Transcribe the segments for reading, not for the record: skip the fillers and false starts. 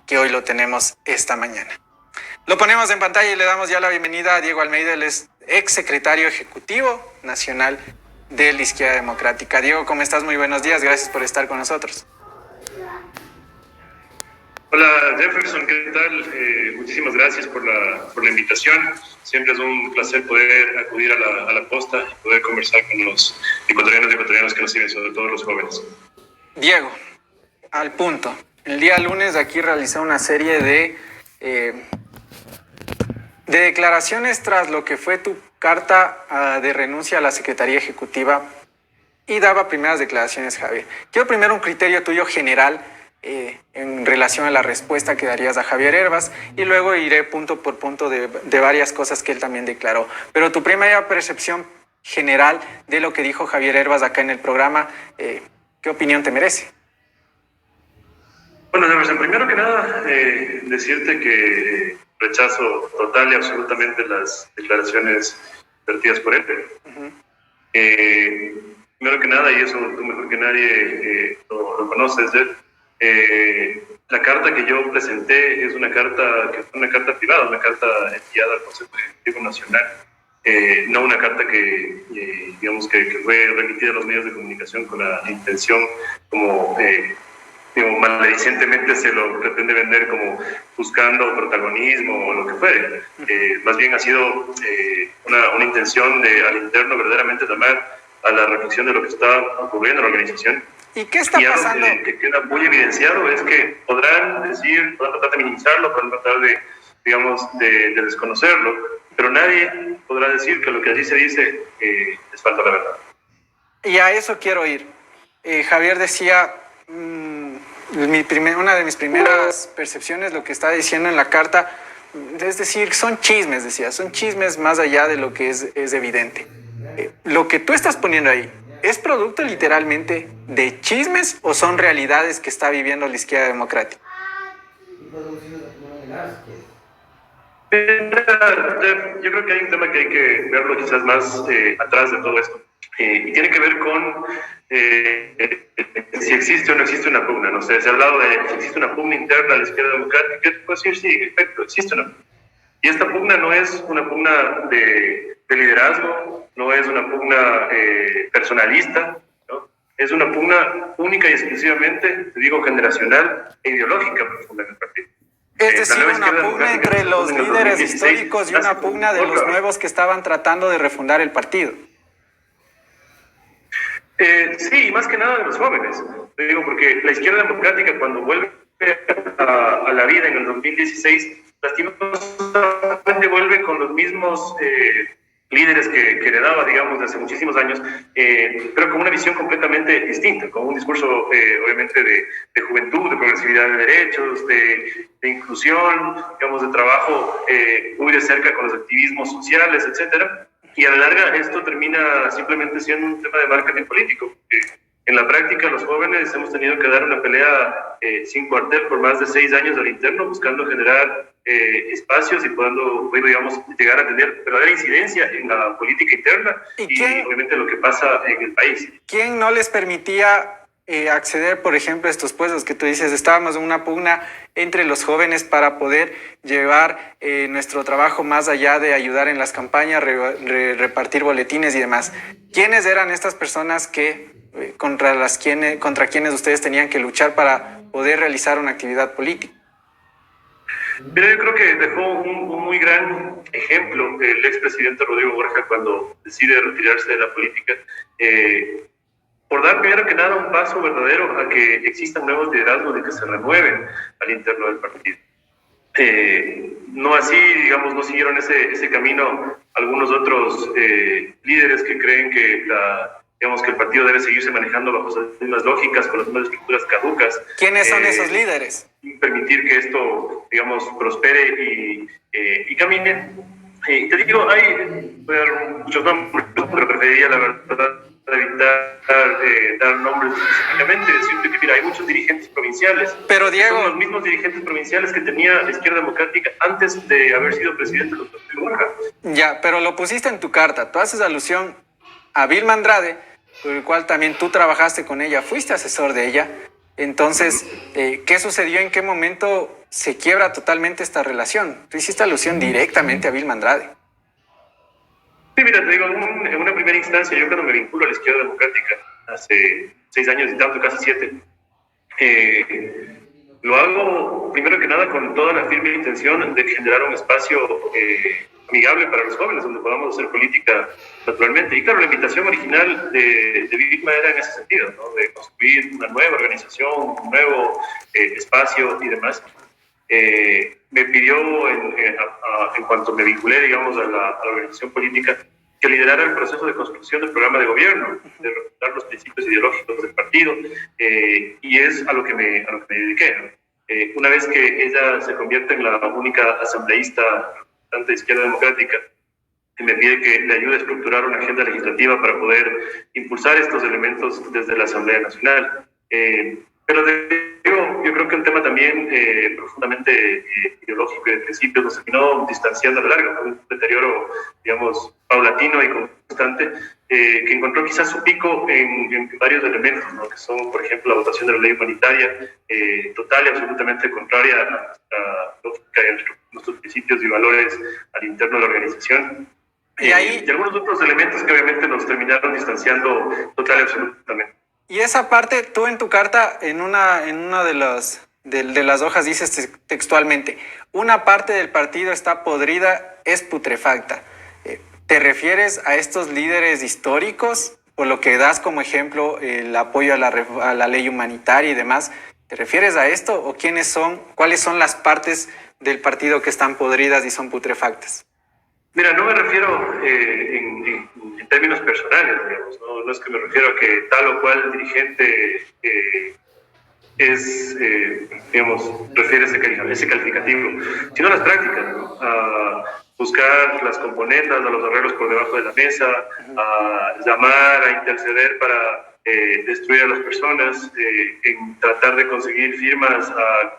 que hoy lo tenemos esta mañana. Lo ponemos en pantalla y le damos ya la bienvenida a Diego Almeida, el ex secretario ejecutivo nacional de la Izquierda Democrática. Diego, ¿cómo estás? Muy buenos días, gracias por estar con nosotros. Hola Jefferson, ¿qué tal? Muchísimas gracias por la invitación. Siempre es un placer poder acudir a la posta y poder conversar con los ecuatorianos y ecuatorianas que nos siguen, sobre todo los jóvenes. Diego, al punto. El día lunes aquí realicé una serie de declaraciones tras lo que fue tu carta de renuncia a la Secretaría Ejecutiva y daba primeras declaraciones, Javier. Quiero primero un criterio tuyo general en relación a la respuesta que darías a Javier Hervas y luego iré punto por punto de varias cosas que él también declaró. Pero tu primera percepción general de lo que dijo Javier Hervas acá en el programa, ¿qué opinión te merece? Bueno, Jefferson, primero que nada, decirte que rechazo total y absolutamente las declaraciones vertidas por él. Uh-huh. Primero que nada, y eso tú mejor que nadie lo conoces, la carta que yo presenté es una carta privada, una carta enviada al Consejo Ejecutivo Nacional, no una carta que digamos que fue remitida a los medios de comunicación con la intención como maledicentemente se lo pretende vender como buscando protagonismo o lo que fuere. Más bien ha sido una intención de al interno verdaderamente llamar a la reflexión de lo que está ocurriendo en la organización. ¿Y qué está pasando? Algo que queda muy evidenciado es que podrán tratar de minimizarlo, podrán tratar de, digamos, de desconocerlo, pero nadie podrá decir que lo que allí se dice es falta la verdad. Y a eso quiero ir. Javier decía, una de mis primeras percepciones, lo que está diciendo en la carta, es decir, son chismes, decía, son chismes más allá de lo que es evidente. Lo que tú estás poniendo ahí, ¿es producto literalmente de chismes o son realidades que está viviendo la Izquierda Democrática? Yo creo que hay un tema que hay que verlo quizás más atrás de todo esto. Y tiene que ver con si existe o no existe una pugna. No sé, se ha hablado de si existe una pugna interna a la Izquierda Democrática. Pues sí, en efecto, existe una pugna. Y esta pugna no es una pugna de liderazgo, no es una pugna personalista, ¿no? Es una pugna única y exclusivamente, te digo, generacional e ideológica profunda en el partido. Es decir, una pugna entre los líderes históricos y una pugna de los nuevos que estaban tratando de refundar el partido. Sí, más que nada de los jóvenes. Te digo, porque la Izquierda Democrática cuando vuelve a la vida en el 2016, lastimosamente vuelve con los mismos líderes que heredaba, digamos, de hace muchísimos años, pero con una visión completamente distinta, con un discurso, obviamente, de juventud, de progresividad de derechos, de inclusión, digamos, de trabajo muy de cerca con los activismos sociales, etcétera. Y a la larga esto termina simplemente siendo un tema de marketing político. En la práctica los jóvenes hemos tenido que dar una pelea sin cuartel por más de 6 años al interno, buscando generar espacios y podendo, digamos, llegar a tener verdadera incidencia en la política interna y obviamente lo que pasa en el país. ¿Quién no les permitía acceder, por ejemplo, a estos puestos que tú dices? Estábamos en una pugna entre los jóvenes para poder llevar nuestro trabajo más allá de ayudar en las campañas, repartir boletines y demás. ¿Quiénes eran estas personas que contra quienes ustedes tenían que luchar para poder realizar una actividad política? Mira, yo creo que dejó un muy gran ejemplo el expresidente Rodrigo Borja cuando decide retirarse de la política, por dar primero que nada un paso verdadero a que existan nuevos liderazgos y que se renueven al interno del partido. No así, digamos, no siguieron ese camino algunos otros líderes que creen que el partido debe seguirse manejando bajo las mismas lógicas, con las mismas estructuras caducas. ¿Quiénes son esos líderes? Permitir que esto, digamos, prospere y camine. Te digo, voy a dar muchos nombres, pero preferiría, la verdad, evitar dar nombres específicamente, decirte que mira, hay muchos dirigentes provinciales, pero Diego, son los mismos dirigentes provinciales que tenía la Izquierda Democrática antes de haber sido presidente del doctor Borja. Ya, pero lo pusiste en tu carta, tú haces alusión a Vilma Andrade, por el cual también tú trabajaste con ella, fuiste asesor de ella, Entonces, ¿qué sucedió? ¿En qué momento se quiebra totalmente esta relación? Tú hiciste alusión directamente a Vilma Andrade. Sí, mira, te digo, en una primera instancia, yo cuando me vinculo a la izquierda democrática, hace 6 años y tanto, casi 7, lo hago primero que nada con toda la firme intención de generar un espacio amigable para los jóvenes, donde podamos hacer política naturalmente. Y claro, la invitación original de Vilma era en ese sentido, ¿no? De construir una nueva organización, un nuevo espacio y demás. Me pidió, en cuanto me vinculé, digamos, a la organización política, que liderara el proceso de construcción del programa de gobierno, de reforzar los principios ideológicos del partido, y es a lo que me dediqué, ¿no? Una vez que ella se convierte en la única asambleísta representante de Izquierda Democrática, me pide que le ayude a estructurar una agenda legislativa para poder impulsar estos elementos desde la Asamblea Nacional. Pero yo creo que un tema también profundamente ideológico y de principios nos terminó distanciando a la larga, un deterioro, digamos, paulatino y constante, que encontró quizás su pico en varios elementos, ¿no? Que son, por ejemplo, la votación de la ley humanitaria, total y absolutamente contraria a nuestra lógica y a nuestros principios y valores al interno de la organización. Y algunos otros elementos que obviamente nos terminaron distanciando total y absolutamente. Y esa parte, tú en tu carta, en una de las hojas dices textualmente, una parte del partido está podrida, es putrefacta. ¿Te refieres a estos líderes históricos, por lo que das como ejemplo el apoyo a la ley humanitaria y demás? ¿Te refieres a esto o cuáles son las partes del partido que están podridas y son putrefactas? Mira, no me refiero en términos personales, digamos, no es que me refiero a que tal o cual dirigente refiere ese calificativo, sino a las prácticas, ¿no? A buscar las componendas, a los arreglos por debajo de la mesa, a llamar, a interceder para destruir a las personas, en tratar de conseguir firmas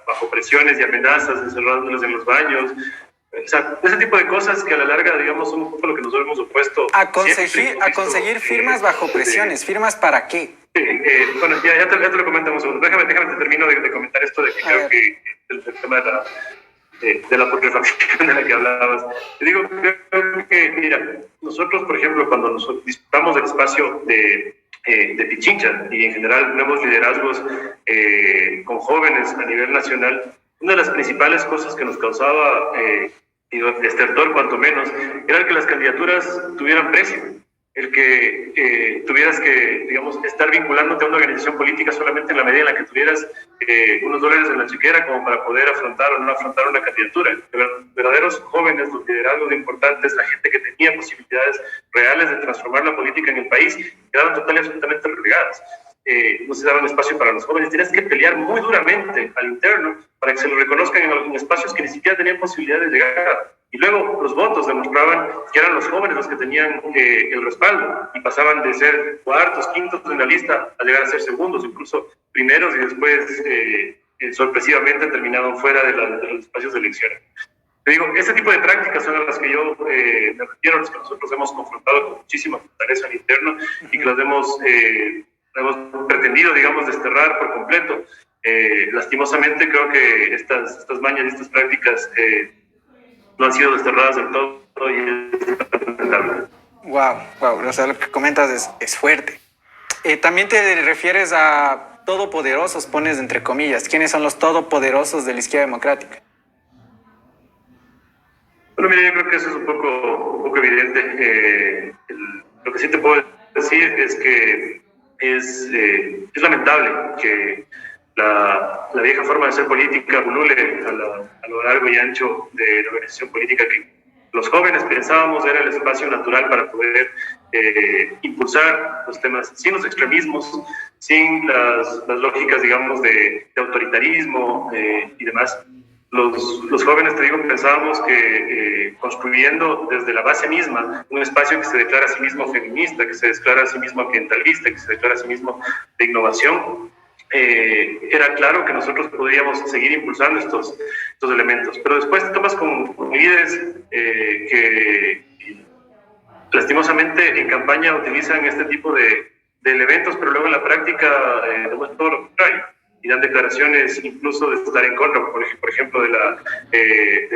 bajo presiones y amenazas, encerrándolas en los baños. O sea, ese tipo de cosas que a la larga, digamos, son un poco lo que nos hemos opuesto. A conseguir firmas bajo presiones. ¿Firmas para qué? Bueno, ya te lo comentamos. Déjame te termino de comentar esto de que creo que el tema de la putrefacción de la que hablabas. Te digo que, mira, nosotros, por ejemplo, cuando nos disputamos del espacio de Pichincha y en general nuevos liderazgos con jóvenes a nivel nacional, una de las principales cosas que nos causaba estertor, cuanto menos, era el que las candidaturas tuvieran precio, el que tuvieras que, digamos, estar vinculándote a una organización política solamente en la medida en la que tuvieras unos dólares en la chequera como para poder afrontar o no afrontar una candidatura. Los verdaderos jóvenes, los liderazgos importantes, la gente que tenía posibilidades reales de transformar la política en el país, quedaban total y absolutamente relegadas. No se daban espacio para los jóvenes, tenías que pelear muy duramente al interno para que se lo reconozcan en espacios que ni siquiera tenían posibilidad de llegar. Y luego los votos demostraban que eran los jóvenes los que tenían el respaldo y pasaban de ser cuartos, quintos en la lista a llegar a ser segundos, incluso primeros, y después sorpresivamente terminaban fuera de los espacios de elecciones. Te digo, ese tipo de prácticas son a las que yo me refiero, a las que nosotros hemos confrontado con muchísima fortaleza al interno y que las hemos pretendido, digamos, desterrar por completo. Lastimosamente creo que estas mañas y estas prácticas no han sido desterradas del todo y es lamentable. Wow, o sea, lo que comentas es fuerte. También te refieres a todopoderosos, pones entre comillas. ¿Quiénes son los todopoderosos de la izquierda democrática? Bueno, mira, yo creo que eso es un poco evidente. Lo que sí te puedo decir es que es lamentable que la vieja forma de hacer política pulule a lo largo y ancho de la organización política que los jóvenes pensábamos era el espacio natural para poder impulsar los temas sin los extremismos, sin las lógicas, digamos, de autoritarismo y demás. Los jóvenes, te digo, pensábamos que construyendo desde la base misma un espacio que se declara a sí mismo feminista, que se declara a sí mismo ambientalista, que se declara a sí mismo de innovación, era claro que nosotros podríamos seguir impulsando estos elementos. Pero después te tomas con líderes que lastimosamente en campaña utilizan este tipo de elementos, pero luego en la práctica demuestran todo lo contrario. y dan declaraciones incluso de estar en contra, por ejemplo, de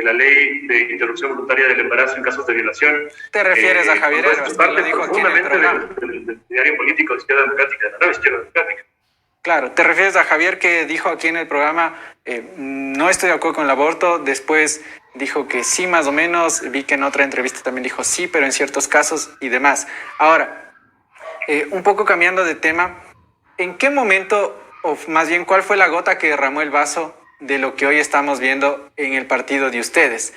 la ley de interrupción voluntaria del embarazo en casos de violación. ¿Te refieres a Javier Esto Herbas, es que parte lo dijo aquí en el profundamente programa? del diario político de Izquierda Democrática, de la nueva Izquierda Democrática. Claro, te refieres a Javier que dijo aquí en el programa, no estoy de acuerdo con el aborto, después dijo que sí, más o menos, vi que en otra entrevista también dijo sí, pero en ciertos casos y demás. Ahora, un poco cambiando de tema, ¿en qué momento, o más bien, cuál fue la gota que derramó el vaso de lo que hoy estamos viendo en el partido de ustedes?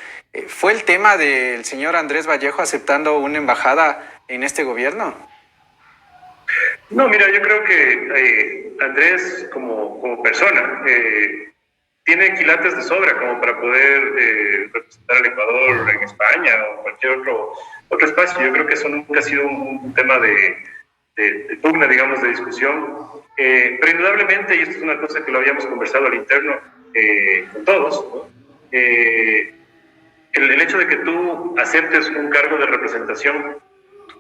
¿Fue el tema del señor Andrés Vallejo aceptando una embajada en este gobierno? No, mira, yo creo que Andrés como persona tiene quilates de sobra como para poder representar al Ecuador en España o cualquier otro espacio. Yo creo que eso nunca ha sido un tema de pugna, digamos, de discusión. Pero indudablemente, y esto es una cosa que lo habíamos conversado al interno con todos, ¿no? El hecho de que tú aceptes un cargo de representación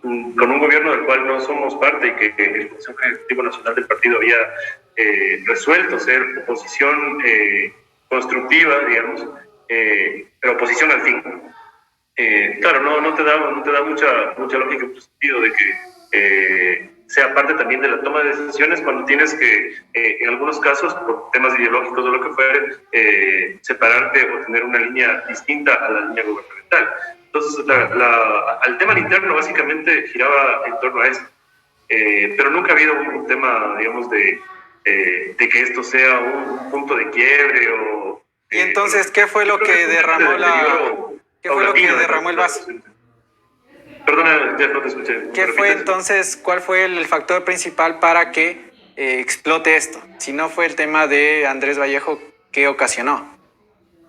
con un gobierno del cual no somos parte y que el Consejo Ejecutivo Nacional del partido había resuelto ser oposición constructiva, digamos, pero oposición al fin. Claro, no te da mucha lógica en tu sentido de que sea parte también de la toma de decisiones cuando tienes que, en algunos casos, por temas ideológicos o lo que fuere, separarte o tener una línea distinta a la línea gubernamental. Entonces, al tema interno básicamente giraba en torno a eso. Pero nunca ha habido un tema, digamos, de que esto sea un punto de quiebre o... Y entonces, ¿qué fue lo que derramó ¿qué fue lo que derramó el vaso? Perdona, ya no te escuché. ¿Qué fue entonces, cuál fue el factor principal para que explote esto? Si no fue el tema de Andrés Vallejo, ¿qué ocasionó?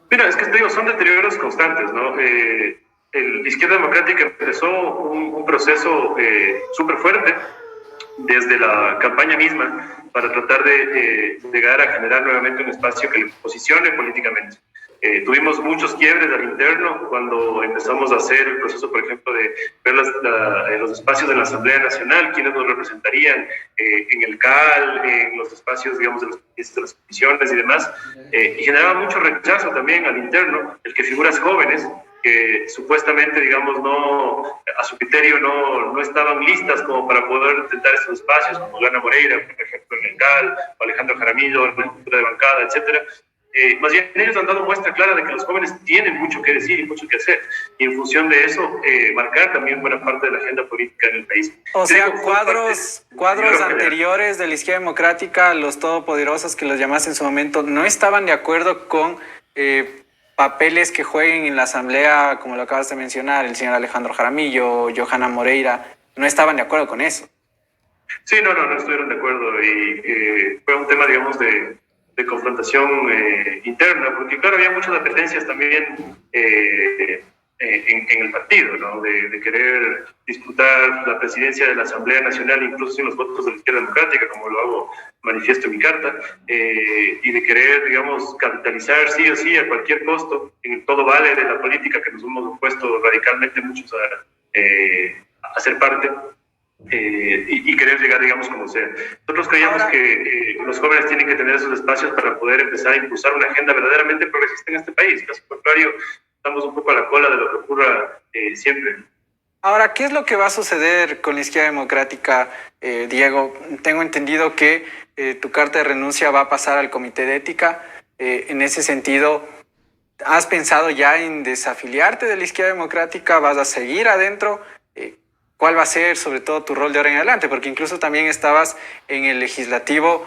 Mira, es que te digo, son deterioros constantes, ¿no? La Izquierda Democrática empezó un proceso súper fuerte desde la campaña misma para tratar de llegar a generar nuevamente un espacio que le posicione políticamente. Tuvimos muchos quiebres al interno cuando empezamos a hacer el proceso, por ejemplo, de ver los espacios de la Asamblea Nacional, quienes nos representarían en el CAL, en los espacios, digamos, de las comisiones y demás, y generaba mucho rechazo también al interno, el que figuras jóvenes que supuestamente, digamos, a su criterio no estaban listas como para poder intentar estos espacios, como Gana Moreira, por ejemplo, en el CAL, o Alejandro Jaramillo, en la cultura de bancada, etcétera. Más bien ellos han dado muestra clara de que los jóvenes tienen mucho que decir y mucho que hacer, y en función de eso marcar también buena parte de la agenda política en el país. O sea, cuadros anteriores de la Izquierda Democrática, los todopoderosos que los llamaste en su momento, no estaban de acuerdo con papeles que jueguen en la Asamblea, como lo acabas de mencionar, el señor Alejandro Jaramillo, Johanna Moreira, no estaban de acuerdo con eso. Sí, no estuvieron de acuerdo, y fue un tema, digamos, de confrontación interna, porque claro, había muchas apetencias también en el partido, ¿no? De querer disputar la presidencia de la Asamblea Nacional, incluso sin los votos de la Izquierda Democrática, como lo hago manifiesto en mi carta, y de querer, digamos, capitalizar sí o sí a cualquier costo en el todo vale de la política que nos hemos opuesto radicalmente muchos a ser parte. Y querer llegar, digamos, como sea. Nosotros creíamos que los jóvenes tienen que tener esos espacios para poder empezar a impulsar una agenda verdaderamente progresista en este país. Caso contrario, estamos un poco a la cola de lo que ocurra siempre. Ahora, ¿qué es lo que va a suceder con la Izquierda Democrática, Diego? Tengo entendido que tu carta de renuncia va a pasar al Comité de Ética. En ese sentido, ¿has pensado ya en desafiliarte de la Izquierda Democrática? ¿Vas a seguir adentro? ¿Cuál va a ser, sobre todo, tu rol de ahora en adelante? Porque incluso también estabas en el legislativo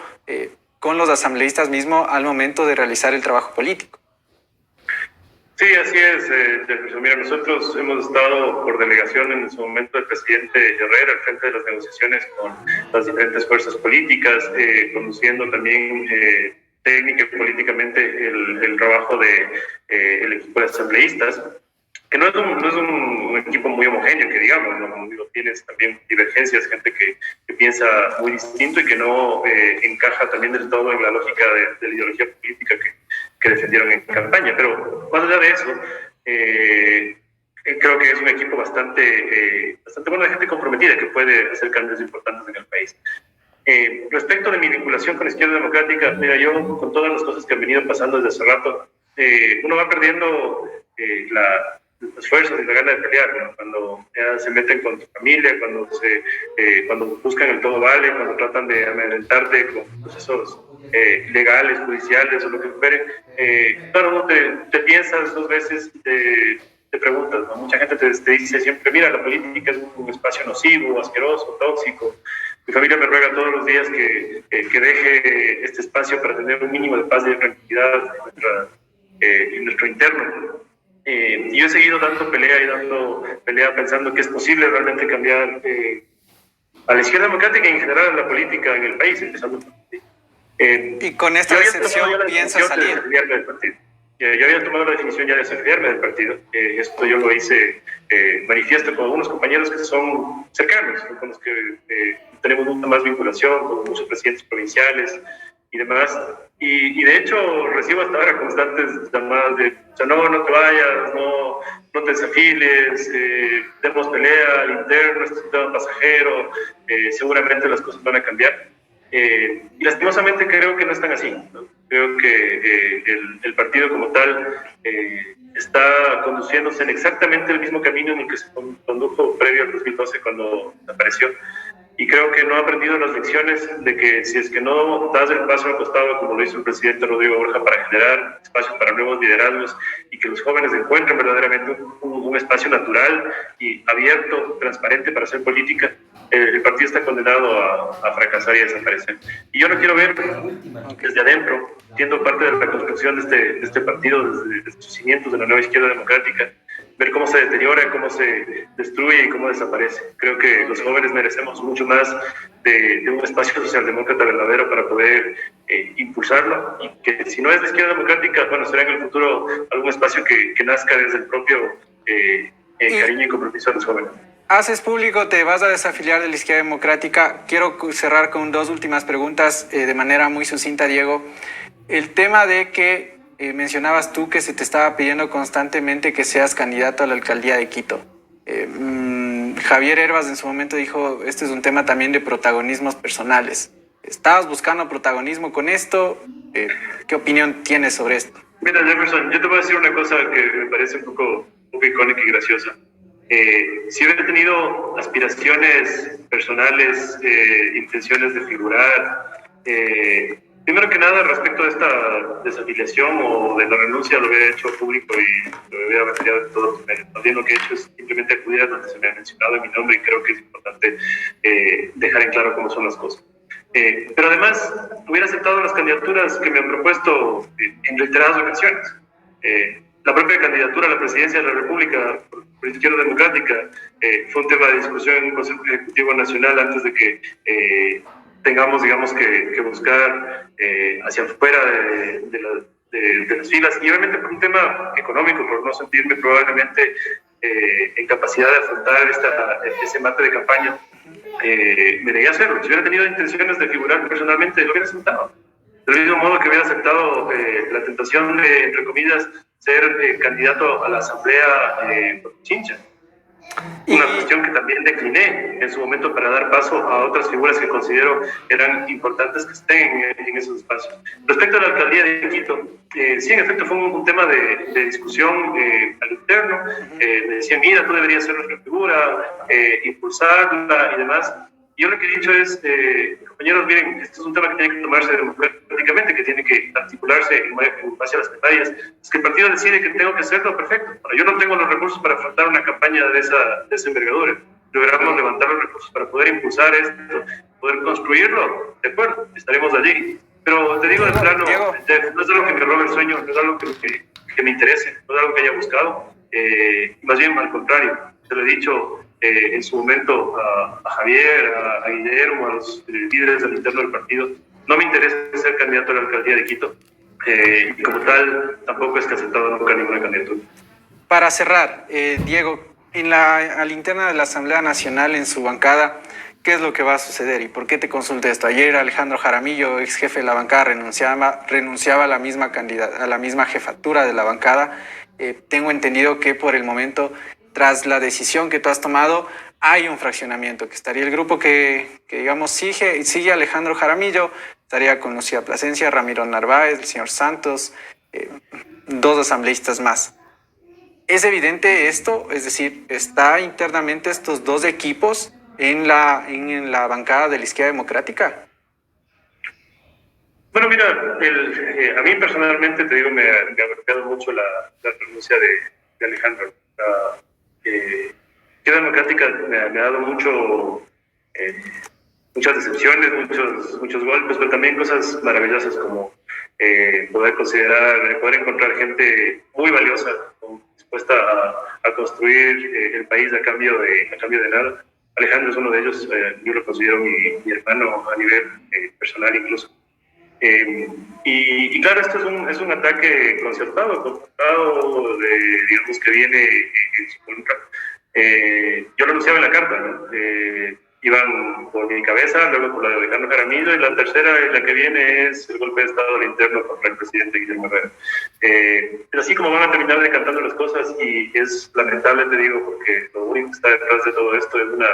con los asambleístas mismo al momento de realizar el trabajo político. Sí, así es. Mira, nosotros hemos estado por delegación en su momento del presidente Herrera al frente de las negociaciones con las diferentes fuerzas políticas, conduciendo también técnica y políticamente el trabajo del equipo de asambleístas, que no es un equipo muy homogéneo, que digamos, ¿no? Tienes también divergencias, gente que piensa muy distinto y que no encaja también del todo en la lógica de la ideología política que defendieron en campaña. Pero más allá de eso, creo que es un equipo bastante bueno, de gente comprometida que puede hacer cambios importantes en el país. Respecto de mi vinculación con la izquierda democrática, mira, yo con todas las cosas que han venido pasando desde hace rato, uno va perdiendo los esfuerzos y la gana de pelear, ¿no? Cuando ya se meten con tu familia, cuando buscan el todo vale, cuando tratan de amedrentarte con procesos legales, judiciales o lo que fuere. Claro, no te piensas dos veces, te preguntas, ¿no? Mucha gente te dice siempre, mira, la política es un espacio nocivo, asqueroso, tóxico. Mi familia me ruega todos los días que deje este espacio para tener un mínimo de paz y de tranquilidad en nuestro interno. Yo he seguido dando pelea pensando que es posible realmente cambiar a la izquierda democrática y en general a la política en el país, empezando por ti. Y con esta decepción piensas salir. Del partido. Yo había tomado la definición ya de desafiliarme del partido. Esto yo lo hice manifiesto con algunos compañeros que son cercanos, con los que tenemos mucha más vinculación, con muchos presidentes provinciales y demás. Y de hecho recibo hasta ahora constantes llamadas de, o sea, no te vayas, no te desafiles, demos pelea al interno, este es un tema pasajero, seguramente las cosas van a cambiar. Y lastimosamente creo que no están así, ¿no? Creo que el partido como tal está conduciéndose en exactamente el mismo camino en el que se condujo previo al 2012 cuando apareció. Y creo que no ha aprendido las lecciones de que si es que no das el paso al costado, como lo hizo el presidente Rodrigo Borja, para generar espacios para nuevos liderazgos y que los jóvenes encuentren verdaderamente un espacio natural y abierto, transparente para hacer política, el partido está condenado a fracasar y a desaparecer. Y yo no quiero ver desde adentro, siendo parte de la construcción de este partido, desde sus cimientos de la nueva izquierda democrática, ver cómo se deteriora, cómo se destruye y cómo desaparece. Creo que los jóvenes merecemos mucho más de un espacio socialdemócrata verdadero para poder impulsarlo, y que si no es la izquierda democrática, bueno, será en el futuro algún espacio que nazca desde el propio cariño y compromiso de los jóvenes. Haces público, te vas a desafiliar de la izquierda democrática. Quiero cerrar con dos últimas preguntas de manera muy sucinta, Diego. El tema de que mencionabas tú que se te estaba pidiendo constantemente que seas candidato a la alcaldía de Quito. Javier Hervas en su momento dijo, este es un tema también de protagonismos personales. ¿Estabas buscando protagonismo con esto? ¿Qué opinión tienes sobre esto? Mira, Jefferson, yo te voy a decir una cosa que me parece un poco icónica y graciosa. Si hubiera tenido aspiraciones personales, intenciones de figurar, primero que nada, respecto a esta desafiliación o de la renuncia, lo hubiera hecho público y lo hubiera retirado de todos los medios. Más bien lo que he hecho es simplemente acudir a donde se me ha mencionado en mi nombre, y creo que es importante dejar en claro cómo son las cosas. Pero además, hubiera aceptado las candidaturas que me han propuesto en reiteradas ocasiones. La propia candidatura a la presidencia de la República por la izquierda democrática fue un tema de discusión en un Consejo Ejecutivo Nacional antes de que tengamos, digamos, que buscar hacia afuera de las filas, y obviamente por un tema económico, por no sentirme probablemente en capacidad de afrontar ese mate de campaña. Me negué a hacerlo. Si hubiera tenido intenciones de figurar personalmente, lo hubiera aceptado. Del mismo modo que hubiera aceptado la tentación de, entre comillas, ser candidato a la asamblea por Chincha. Una cuestión que también decliné en su momento para dar paso a otras figuras que considero eran importantes que estén en esos espacios. Respecto a la alcaldía de Quito, sí, en efecto fue un tema de discusión al interno. Me decían, mira, tú deberías ser nuestra figura, impulsarla y demás. Yo lo que he dicho es, compañeros, miren, este es un tema que tiene que tomarse democráticamente, que tiene que articularse en base a las batallas. Es que el partido decide que tengo que hacerlo, perfecto. Bueno, yo no tengo los recursos para afrontar una campaña de esa envergadura. Logramos levantar los recursos para poder impulsar esto, poder construirlo, de acuerdo, estaremos allí. Pero te digo de plano, no es algo que me robe el sueño, no es algo que me interese, no es algo que haya buscado. Más bien, al contrario, te lo he dicho en su momento a Javier, a Guillermo, a los líderes del interno del partido. No me interesa ser candidato a la alcaldía de Quito, y como tal tampoco es que he aceptado nunca ninguna candidatura. Para cerrar, Diego, en la interna de la Asamblea Nacional, en su bancada, ¿qué es lo que va a suceder y por qué te consulto esto? Ayer Alejandro Jaramillo, ex jefe de la bancada, renunciaba a la misma jefatura de la bancada. Tengo entendido que por el momento, tras la decisión que tú has tomado, hay un fraccionamiento, que estaría el grupo que digamos, sigue a Alejandro Jaramillo, estaría con Lucía Plasencia, Ramiro Narváez, el señor Santos, dos asambleístas más. ¿Es evidente esto? Es decir, ¿está internamente estos dos equipos en la bancada de la izquierda democrática? Bueno, mira, a mí personalmente, te digo, me ha golpeado mucho la renuncia de Alejandro. La izquierda democrática me ha dado muchas decepciones, muchos golpes, pero también cosas maravillosas como poder encontrar gente muy valiosa, dispuesta a construir el país a cambio de nada. Alejandro es uno de ellos, yo lo considero mi hermano a nivel personal incluso. Y claro, esto es un ataque concertado, digamos, que viene en su contra. Yo lo anunciaba en la carta, ¿no? Iban por mi cabeza, luego por la de Alejandro Jaramillo, y la tercera, la que viene, es el golpe de Estado al interno contra el presidente Guillermo Herrera. Pero así como van a terminar decantando las cosas, y es lamentable, te digo, porque lo único que está detrás de todo esto es una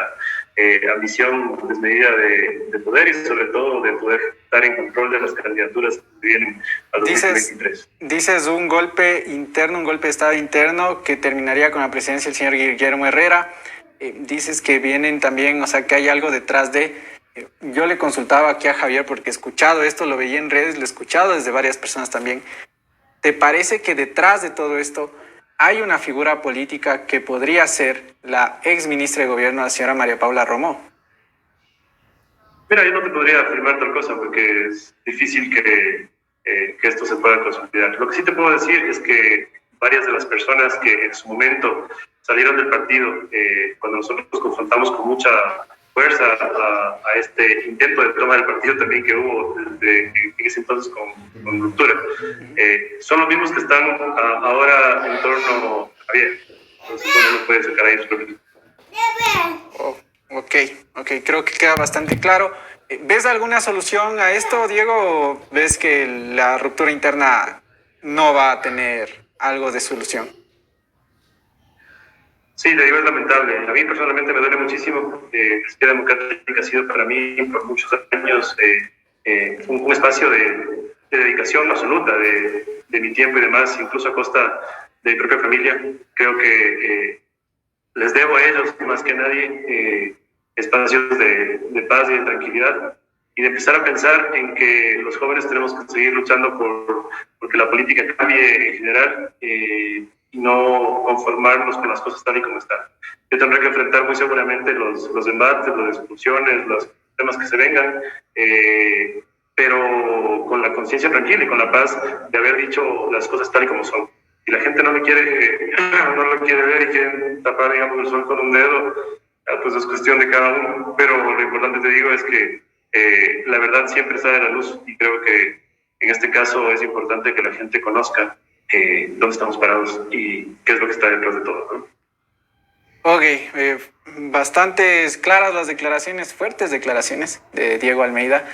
ambición desmedida de poder, y sobre todo de poder estar en control de las candidaturas que vienen a 2023. Dices un golpe interno, un golpe de Estado interno que terminaría con la presidencia del señor Guillermo Herrera. Dices que vienen también, o sea, que hay algo detrás de... Yo le consultaba aquí a Javier porque he escuchado esto, lo veía en redes, lo he escuchado desde varias personas también. ¿Te parece que detrás de todo esto hay una figura política que podría ser la ex ministra de Gobierno, la señora María Paula Romo? Mira, yo no te podría afirmar tal cosa porque es difícil que esto se pueda consolidar. Lo que sí te puedo decir es que varias de las personas que en su momento salieron del partido, cuando nosotros nos confrontamos con mucha fuerza a este intento de toma del partido también que hubo en ese entonces con ruptura, son los mismos que están ahora en torno a Javier. Entonces, bueno, uno puede sacar ahí su propio. Oh, ok, creo que queda bastante claro. ¿Ves alguna solución a esto, Diego? ¿O ves que la ruptura interna no va a tener algo de solución? Sí, te digo, es lamentable. A mí personalmente me duele muchísimo. La izquierda democrática ha sido para mí por muchos años un espacio de dedicación absoluta de mi tiempo y demás, incluso a costa de mi propia familia. Creo que les debo a ellos, más que a nadie, espacios de paz y de tranquilidad, y de empezar a pensar en que los jóvenes tenemos que seguir luchando porque la política cambie en general, y no conformarnos con las cosas tal y como están. Yo tendré que enfrentar muy seguramente los embates, las discusiones, los temas que se vengan, pero con la conciencia tranquila y con la paz de haber dicho las cosas tal y como son. Si la gente no lo quiere ver y quiere tapar, digamos, el sol con un dedo, pues es cuestión de cada uno. Pero lo importante, te digo, es que la verdad siempre sale a la luz, y creo que en este caso es importante que la gente conozca dónde estamos parados y qué es lo que está detrás de todo, ¿no? Ok, bastante claras las declaraciones, fuertes declaraciones de Diego Almeida.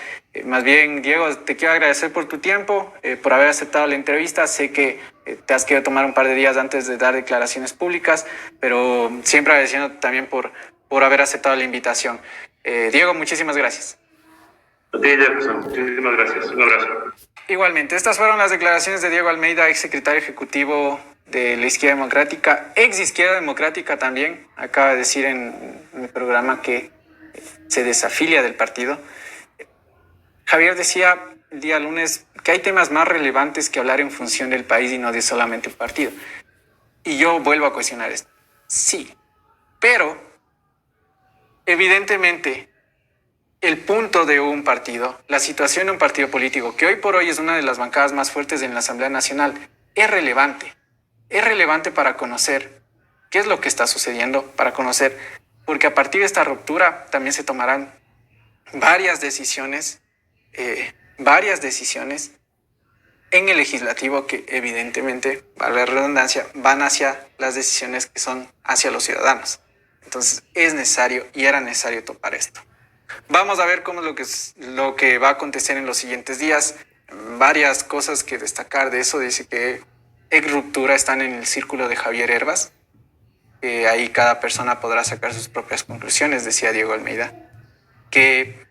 Más bien, Diego, te quiero agradecer por tu tiempo, por haber aceptado la entrevista. Sé que te has querido tomar un par de días antes de dar declaraciones públicas, pero siempre agradeciendo también por haber aceptado la invitación. Diego, muchísimas gracias. A ti, Jefferson, muchísimas gracias. Un abrazo. Igualmente, estas fueron las declaraciones de Diego Almeida, ex secretario ejecutivo de la Izquierda Democrática, ex Izquierda Democrática también. Acaba de decir en el programa que se desafilia del partido. Javier decía el día lunes que hay temas más relevantes que hablar en función del país y no de solamente un partido. Y yo vuelvo a cuestionar esto. Sí, pero evidentemente el punto de un partido, la situación de un partido político, que hoy por hoy es una de las bancadas más fuertes en la Asamblea Nacional, es relevante. Es relevante para conocer qué es lo que está sucediendo, para conocer, porque a partir de esta ruptura también se tomarán varias decisiones en el legislativo que evidentemente, valga la redundancia, van hacia las decisiones que son hacia los ciudadanos. Entonces es necesario y era necesario topar esto. Vamos a ver cómo es lo que va a acontecer en los siguientes días. Varias cosas que destacar de eso. Dice que ex ruptura están en el círculo de Javier Hervas. que ahí cada persona podrá sacar sus propias conclusiones, decía Diego Almeida, que,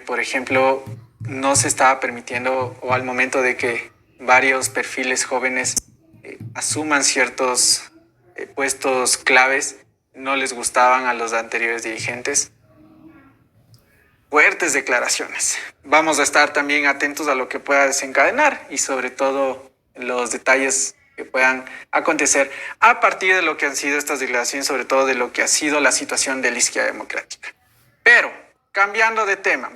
por ejemplo, no se estaba permitiendo, o al momento de que varios perfiles jóvenes asuman ciertos puestos claves, no les gustaban a los anteriores dirigentes. Fuertes declaraciones. Vamos a estar también atentos a lo que pueda desencadenar y sobre todo los detalles que puedan acontecer a partir de lo que han sido estas declaraciones, sobre todo de lo que ha sido la situación de la izquierda democrática. Pero, cambiando de tema.